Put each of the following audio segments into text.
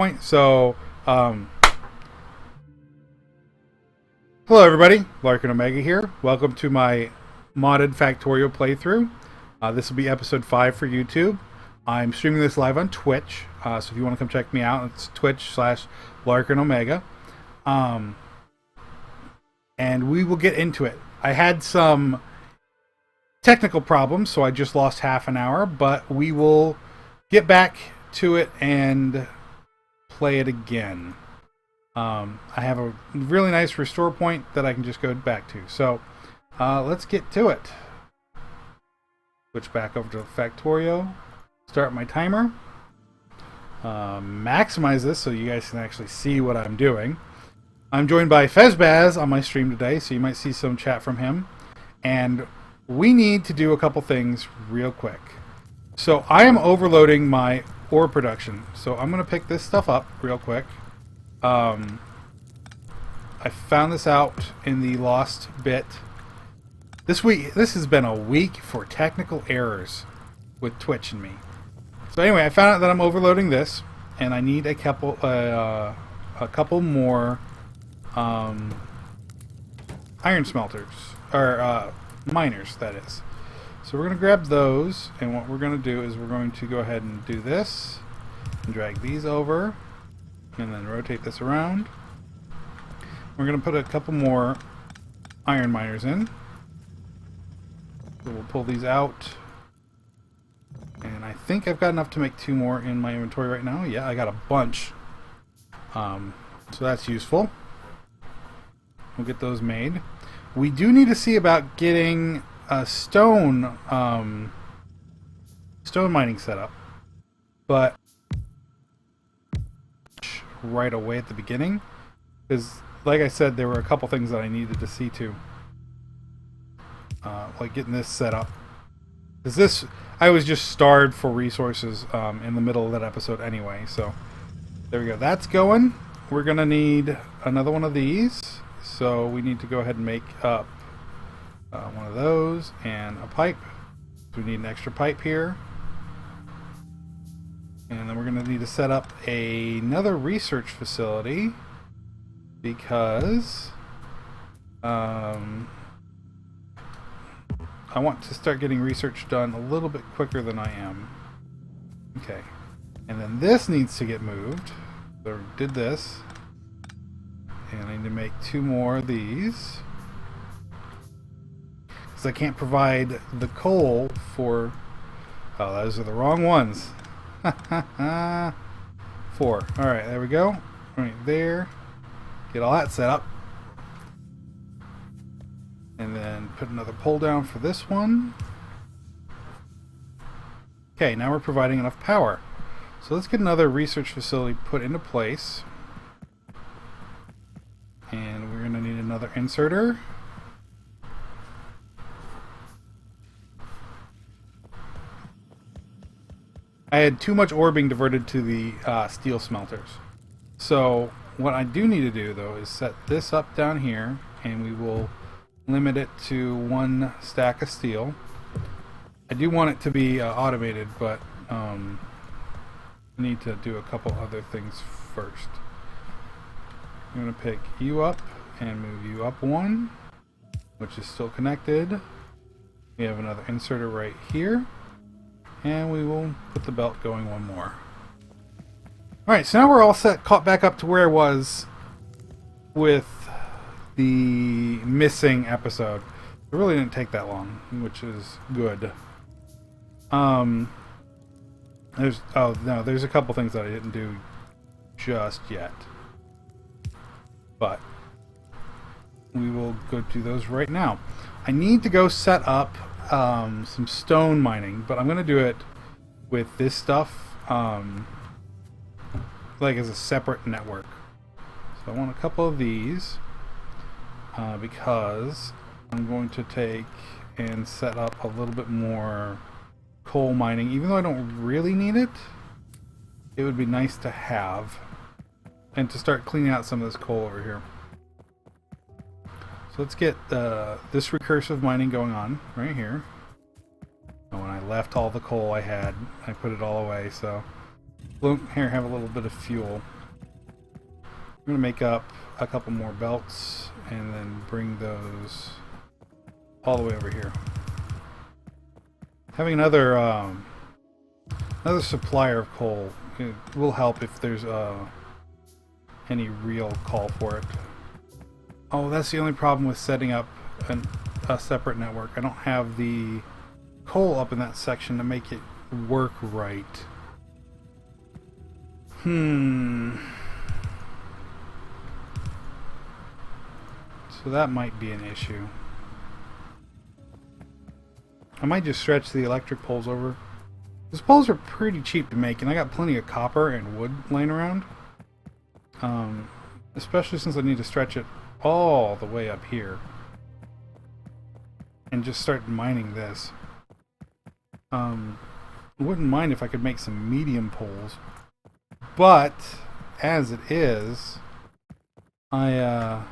point. So, hello everybody, Larkin Omega here. Welcome to my Modded Factorio playthrough. This will be episode 5 for YouTube. I'm streaming this live on Twitch, so if you want to come check me out, it's twitch.tv/Larkin Omega. And we will get into it. I had some technical problems, so I just lost half an hour, but we will get back to it and play it again. I have a really nice restore point that I can just go back to. So let's get to it. Switch back over to Factorio. Start my timer. Maximize this so you guys can actually see what I'm doing. I'm joined by Fezbaz on my stream today, so you might see some chat from him. And we need to do a couple things real quick. So I am overloading my ore production. So I'm going to pick this stuff up real quick. I found this out in the lost bit. This has been a week for technical errors with Twitch and me. So anyway, I found out that I'm overloading this, and I need a couple more iron smelters, or miners, that is. So we're going to grab those, and what we're going to do is we're going to go ahead and do this, and drag these over, and then rotate this around. We're going to put a couple more iron miners in. So we'll pull these out. And I think I've got enough to make 2 more in my inventory right now. Yeah, I got a bunch. So that's useful. We'll get those made. We do need to see about getting a stone mining set up. But right away at the beginning, because like I said, there were a couple things that I needed to see to, like getting this set up. Because this, I was just starved for resources in the middle of that episode anyway. So there we go. That's going. We're gonna need another one of these. So we need to go ahead and make up one of those and a pipe. So we need an extra pipe here. And then we're going to need to set up another research facility because I want to start getting research done a little bit quicker than I am. Okay. And then this needs to get moved. So we did this. And I need to make 2 more of these. Because I can't provide the coal for... Oh, those are the wrong ones. 4. Alright, there we go. Right there. Get all that set up. And then put another pole down for this one. Okay, now we're providing enough power. So let's get another research facility put into place. And we're going to need another inserter. I had too much ore being diverted to the steel smelters. So what I do need to do though is set this up down here, and we will limit it to 1 stack of steel. I do want it to be automated, but I need to do a couple other things first. I'm going to pick you up and move you up 1, which is still connected. We have another inserter right here. And we will put the belt going 1 more. Alright, so now we're all set, caught back up to where I was with the missing episode. It really didn't take that long, which is good. There's a couple things that I didn't do just yet. But we will go do those right now. I need to go set up some stone mining, but I'm going to do it with this stuff like as a separate network. So I want a couple of these because I'm going to take and set up a little bit more coal mining. Even though I don't really need it, it would be nice to have and to start cleaning out some of this coal over here. So let's get this recursive mining going on right here. And when I left all the coal I had, I put it all away, so Here, have a little bit of fuel. I'm going to make up a couple more belts and then bring those all the way over here. Having another supplier of coal will help if there's any real call for it. Oh, that's the only problem with setting up a separate network. I don't have the coal up in that section to make it work right. So that might be an issue. I might just stretch the electric poles over. These poles are pretty cheap to make, and I got plenty of copper and wood laying around. Especially since I need to stretch it all the way up here. And just start mining this. Wouldn't mind if I could make some medium poles. But, as it is, I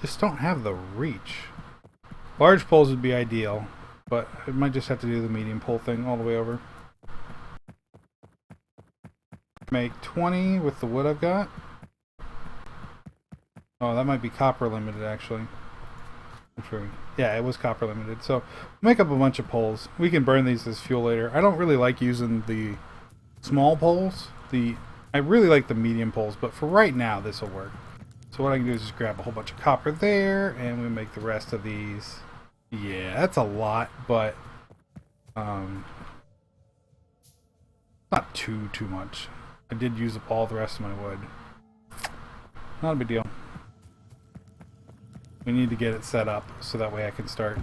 just don't have the reach. Large poles would be ideal, but I might just have to do the medium pole thing all the way over. Make 20 with the wood I've got. Oh, that might be copper limited, actually. Yeah, it was copper limited. So, make up a bunch of poles. We can burn these as fuel later. I don't really like using the small poles. I really like the medium poles, but for right now, this will work. So what I can do is just grab a whole bunch of copper there, and we make the rest of these. Yeah, that's a lot, but not too much. I did use up all the rest of my wood. Not a big deal. We need to get it set up so that way I can start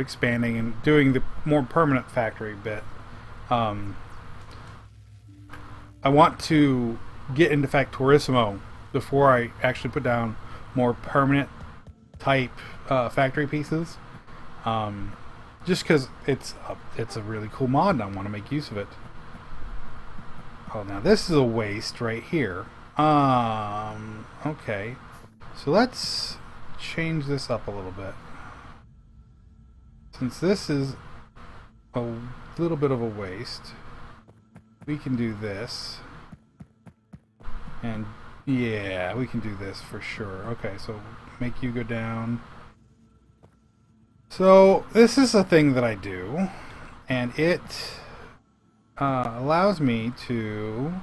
expanding and doing the more permanent factory bit. I want to get into Factorissimo before I actually put down more permanent type factory pieces. Just because it's a really cool mod and I want to make use of it. Oh, now this is a waste right here. Okay. So let's change this up a little bit. Since this is a little bit of a waste, we can do this. And yeah, we can do this for sure. Okay, so make you go down. So this is a thing that I do, and it allows me to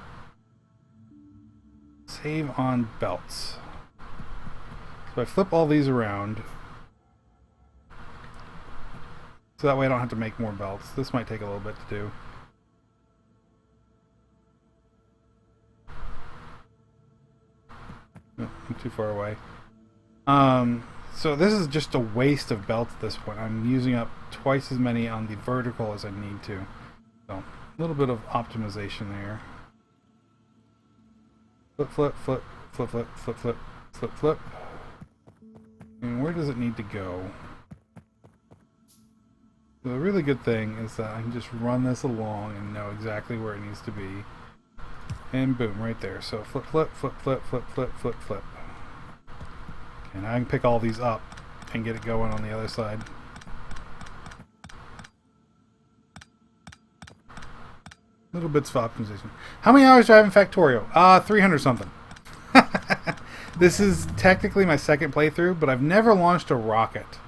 save on belts. So I flip all these around, so that way I don't have to make more belts. This might take a little bit to do. No, I'm too far away. So this is just a waste of belts at this point. I'm using up twice as many on the vertical as I need to. So, a little bit of optimization there. Flip, flip, flip, flip, flip, flip, flip, flip, flip. And where does it need to go? The really good thing is that I can just run this along and know exactly where it needs to be. And boom, right there. So flip, flip, flip, flip, flip, flip, flip, flip. And I can pick all these up and get it going on the other side. Little bits of optimization. How many hours do I have in Factorio? 300 something. This is technically my second playthrough, but I've never launched a rocket.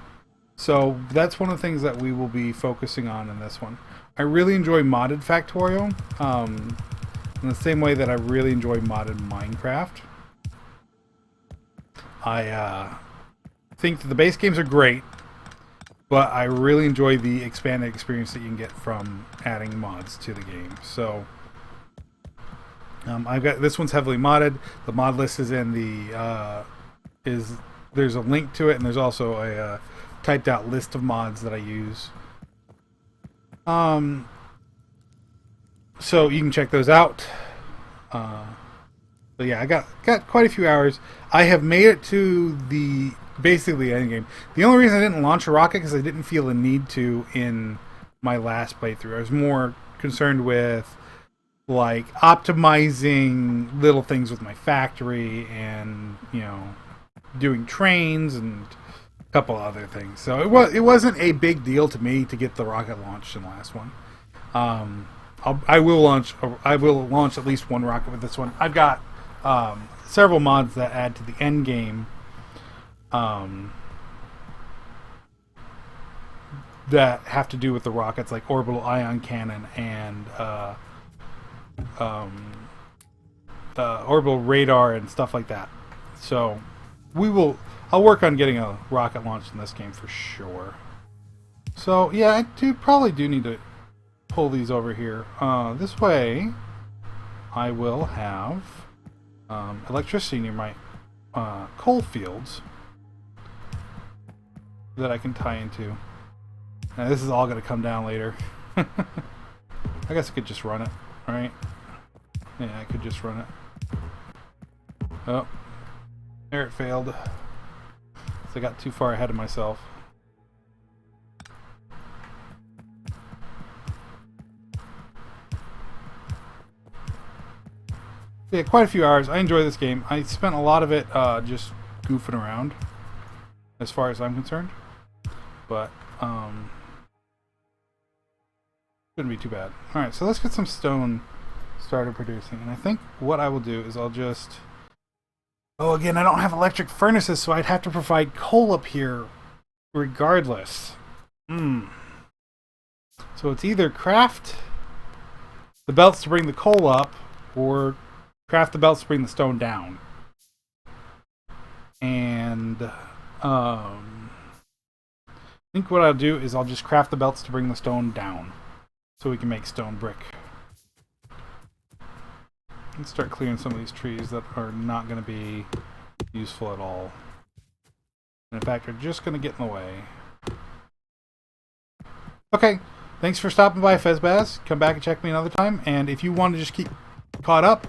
So that's one of the things that we will be focusing on in this one. I really enjoy Modded Factorio, in the same way that I really enjoy modded Minecraft. I think that the base games are great, but I really enjoy the expanded experience that you can get from adding mods to the game. So I've got this one's heavily modded. The mod list is in the there's a link to it, and there's also a typed out list of mods that I use. So you can check those out. But yeah, I got quite a few hours. I have made it to basically the end game. The only reason I didn't launch a rocket because I didn't feel the need to in my last playthrough. I was more concerned with like optimizing little things with my factory and, you know, doing trains and couple other things. So it wasn't a big deal to me to get the rocket launched in the last one. I will launch at least one rocket with this one. I've got several mods that add to the end game that have to do with the rockets, like orbital ion cannon and orbital radar and stuff like that. So I'll work on getting a rocket launched in this game for sure. So yeah, I probably do need to pull these over here. This way I will have electricity near my coal fields that I can tie into. Now this is all going to come down later. I guess I could just run it, right? Yeah, I could just run it. Oh, there it failed. So I got too far ahead of myself. Yeah, quite a few hours. I enjoy this game. I spent a lot of it just goofing around, as far as I'm concerned. But shouldn't be too bad. Alright, so let's get some stone started producing. And I think what I will do is I'll just... Oh, again, I don't have electric furnaces, so I'd have to provide coal up here regardless. So it's either craft the belts to bring the coal up, or craft the belts to bring the stone down. And I think what I'll do is I'll just craft the belts to bring the stone down, so we can make stone brick. Let's start clearing some of these trees that are not going to be useful at all. And in fact, are just going to get in the way. Okay, thanks for stopping by, Fezbaz. Come back and check me another time. And if you want to just keep caught up,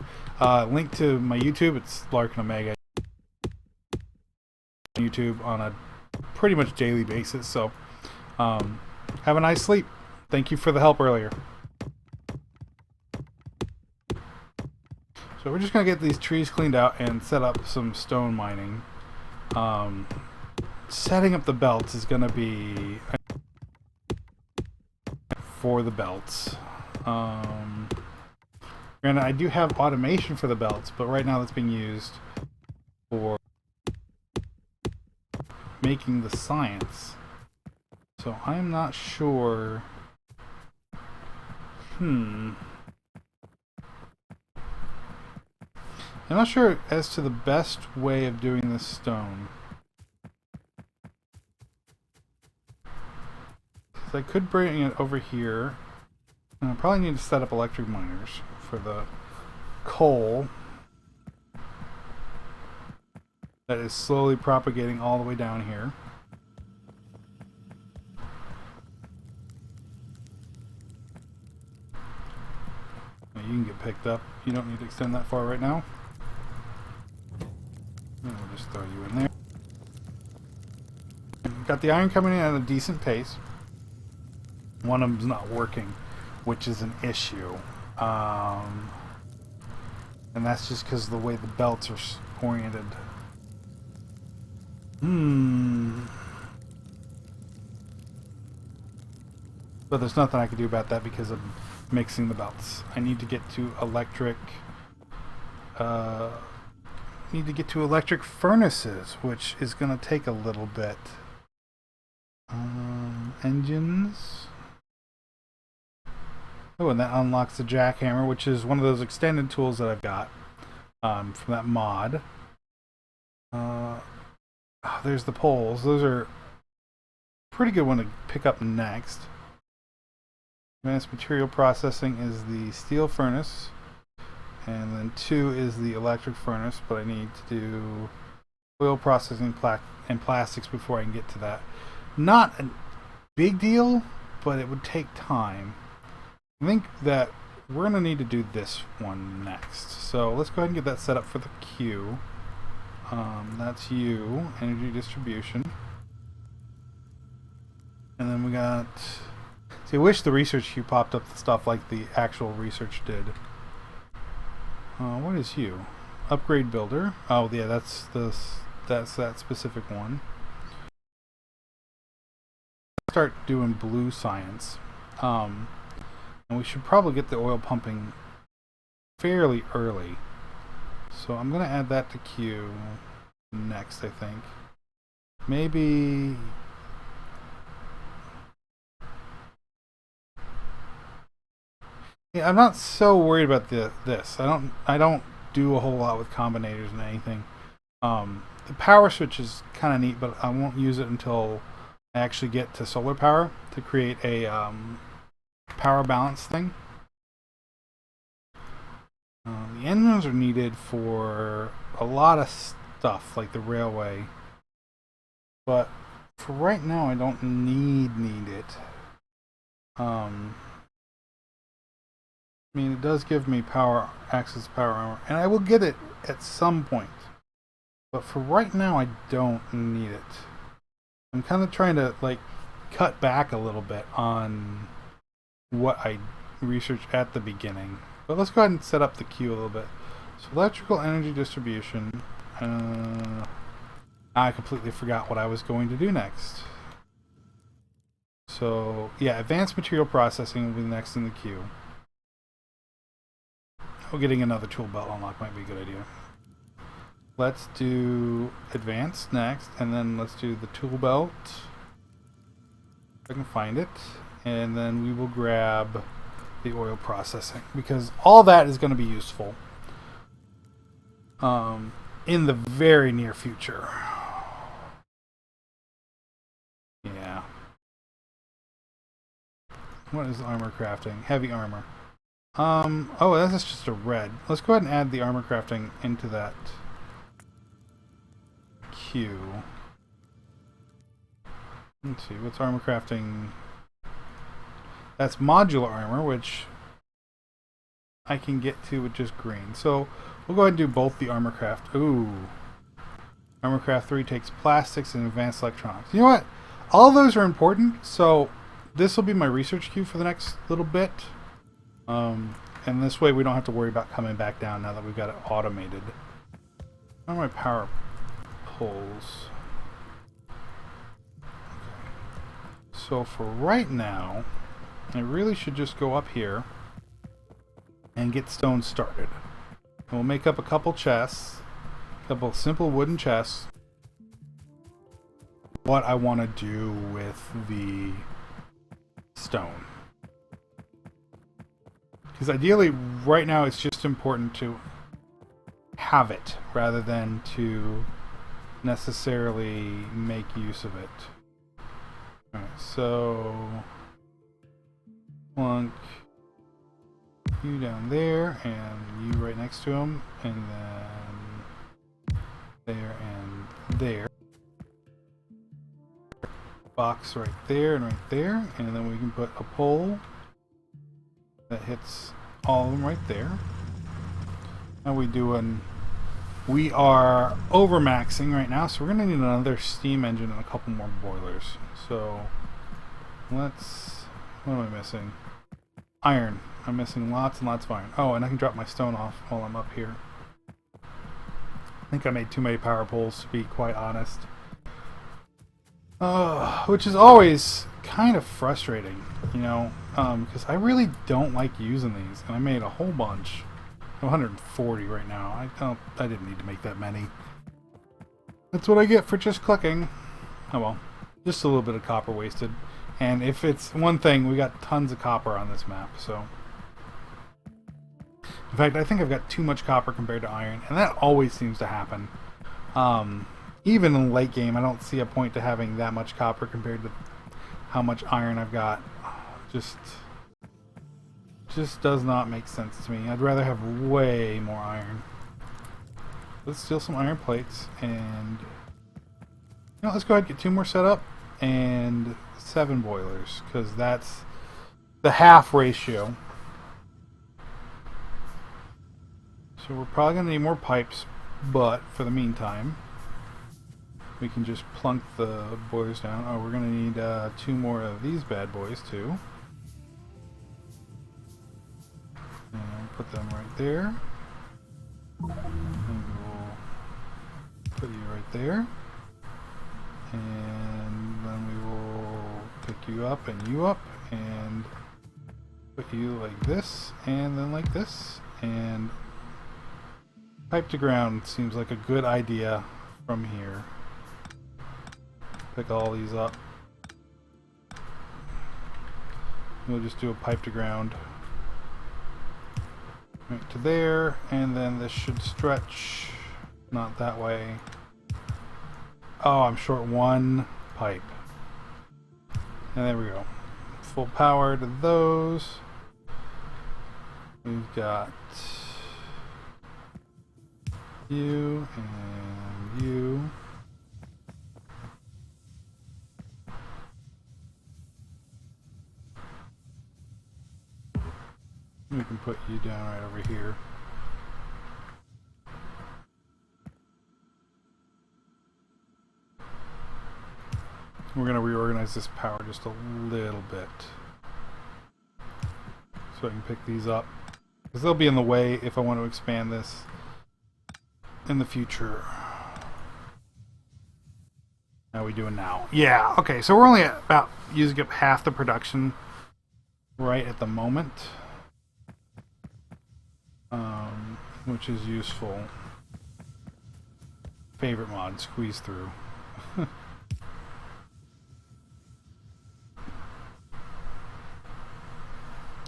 link to my YouTube. It's Larkin Omega. YouTube on a pretty much daily basis. So have a nice sleep. Thank you for the help earlier. So we're just going to get these trees cleaned out and set up some stone mining. Setting up the belts is going to be for the belts. Granted, I do have automation for the belts, but right now that's being used for making the science. So I'm not sure. I'm not sure as to the best way of doing this stone. So I could bring it over here. And I probably need to set up electric miners for the coal that is slowly propagating all the way down here. Now you can get picked up. You don't need to extend that far right now. And we'll just throw you in there. Got the iron coming in at a decent pace. One of them's not working, which is an issue. And that's just because of the way the belts are oriented. But there's nothing I can do about that because of mixing the belts. I need to get to electric furnaces, which is going to take a little bit. Engines. Oh, and that unlocks the jackhammer, which is one of those extended tools that I've got from that mod. There's the poles. Those are a pretty good one to pick up next. Advanced material processing is the steel furnace. And then 2 is the electric furnace, but I need to do oil processing and plastics before I can get to that. Not a big deal, but it would take time. I think that we're going to need to do this one next. So let's go ahead and get that set up for the queue. That's you, energy distribution. And then we got... See, I wish the research queue popped up the stuff like the actual research did. What is you? Upgrade builder. Oh yeah, that's that specific one. start doing blue science. And we should probably get the oil pumping fairly early. So I'm going to add that to queue next, I think. Maybe... Yeah, I'm not so worried about this. I don't do a whole lot with combinators and anything. The power switch is kind of neat, but I won't use it until I actually get to solar power to create a power balance thing. The engines are needed for a lot of stuff, like the railway. But for right now, I don't need it. I mean, it does give me access to power armor, and I will get it at some point. But for right now, I don't need it. I'm kind of trying to like cut back a little bit on what I researched at the beginning. But let's go ahead and set up the queue a little bit. So electrical energy distribution. I completely forgot what I was going to do next. So yeah, advanced material processing will be next in the queue. Oh, getting another tool belt unlock might be a good idea. Let's do advanced next, and then let's do the tool belt. If I can find it. And then we will grab the oil processing, because all that is going to be useful in the very near future. Yeah. What is armor crafting? Heavy armor. Oh, that's just a red. Let's go ahead and add the armor crafting into that queue. Let's see, what's armor crafting? That's modular armor, which I can get to with just green. So we'll go ahead and do both the armor craft. Ooh. Armor craft 3 takes plastics and advanced electronics. You know what? All of those are important, so this will be my research queue for the next little bit. And this way we don't have to worry about coming back down now that we've got it automated. Where are my power poles? Okay. So for right now, I really should just go up here and get stone started. And we'll make up a couple chests, a couple simple wooden chests. What I want to do with the stone. Because ideally, right now, it's just important to have it rather than to necessarily make use of it. Alright, so plunk you down there, and you right next to him, and then there and there. Box right there and right there, and then we can put a pole that hits all of them right there. Now we are overmaxing right now, so we're going to need another steam engine and a couple more boilers. So what am I missing? Iron. I'm missing lots and lots of iron. Oh, and I can drop my stone off while I'm up here. I think I made too many power poles, to be quite honest. Which is always kind of frustrating, you know, because I really don't like using these, and I made a whole bunch. 140 right now. I didn't need to make that many. That's what I get for just clicking. Oh well, just a little bit of copper wasted. And if it's one thing, we got tons of copper on this map, so. In fact, I think I've got too much copper compared to iron, and that always seems to happen. Even in late game, I don't see a point to having that much copper compared to how much iron I've got. Just does not make sense to me. I'd rather have way more iron. Let's steal some iron plates, and you know, let's go ahead and get 2 more set up and 7 boilers, because that's the half ratio. So we're probably going to need more pipes, but for the meantime, we can just plunk the boilers down. Oh, we're going to need 2 more of these bad boys too. And put them right there. And we'll put you right there. And then we will take you up and you up, and put you like this, and then like this, and pipe to ground seems like a good idea from here. Pick all these up. We'll just do a pipe to ground right to there, and then this should stretch, not that way. Oh, I'm short one pipe. And there we go. Full power to those. We've got you and you. We can put you down right over here. We're going to reorganize this power just a little bit, so I can pick these up, because they'll be in the way if I want to expand this in the future. How are we doing now? Yeah, okay, so we're only at about using up half the production right at the moment, which is useful. Favorite mod, squeeze through.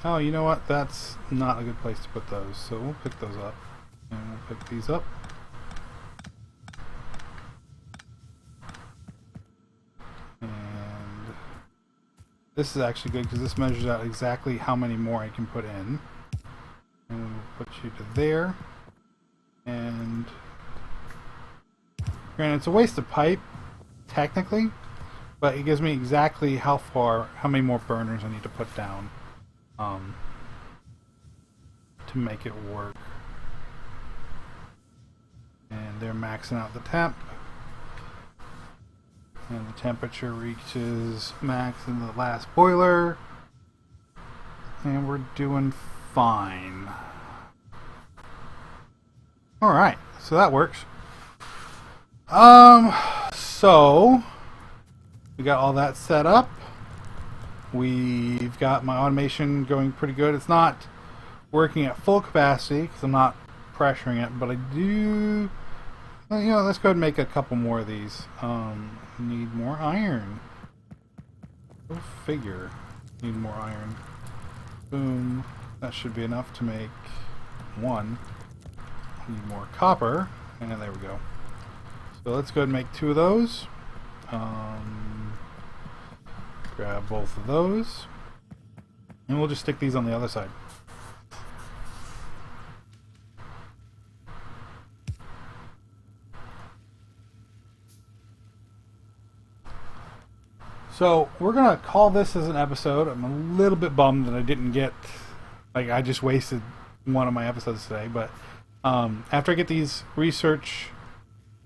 Oh, you know what? That's not a good place to put those, so we'll pick those up. And we'll pick these up. And this is actually good because this measures out exactly how many more I can put in. And we'll put you to there. And granted, it's a waste of pipe, technically, but it gives me exactly how many more burners I need to put down. To make it work. And they're maxing out the temp, and the temperature reaches max in the last boiler, and we're doing fine. Alright, so that works. So we got all that set up. We've got my automation going pretty good. It's not working at full capacity because I'm not pressuring it, but I do, well, you know, let's go ahead and make a couple more of these. Need more iron. Go figure. Need more iron. Boom. That should be enough to make one. Need more copper, and there we go. So let's go ahead and make 2 of those. Grab both of those, and we'll just stick these on the other side. So we're gonna call this as an episode. I'm a little bit bummed that I didn't get, like, I just wasted one of my episodes today, but after I get these research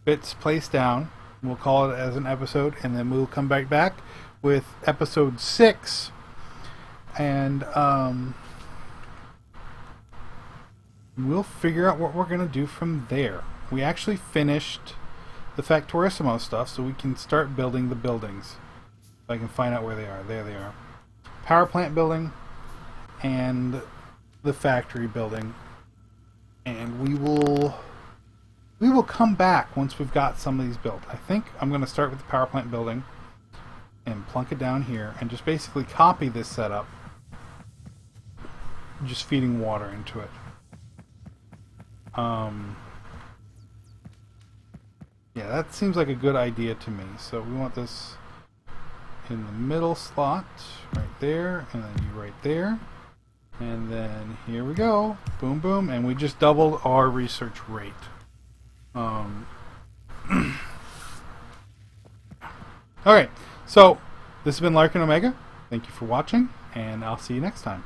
bits placed down, we'll call it as an episode, and then we'll come back with episode 6, and we'll figure out what we're going to do from there. We actually finished the Factorissimo stuff, so we can start building the buildings. If I can find out where they are. There they are. Power plant building and the factory building. And we will come back once we've got some of these built. I think I'm going to start with the power plant building and plunk it down here and just basically copy this setup, just feeding water into it. Yeah, that seems like a good idea to me. So we want this in the middle slot right there, and then you right there, and then here we go, boom boom, and we just doubled our research rate. Alright, so this has been Larkin Omega. Thank you for watching, and I'll see you next time.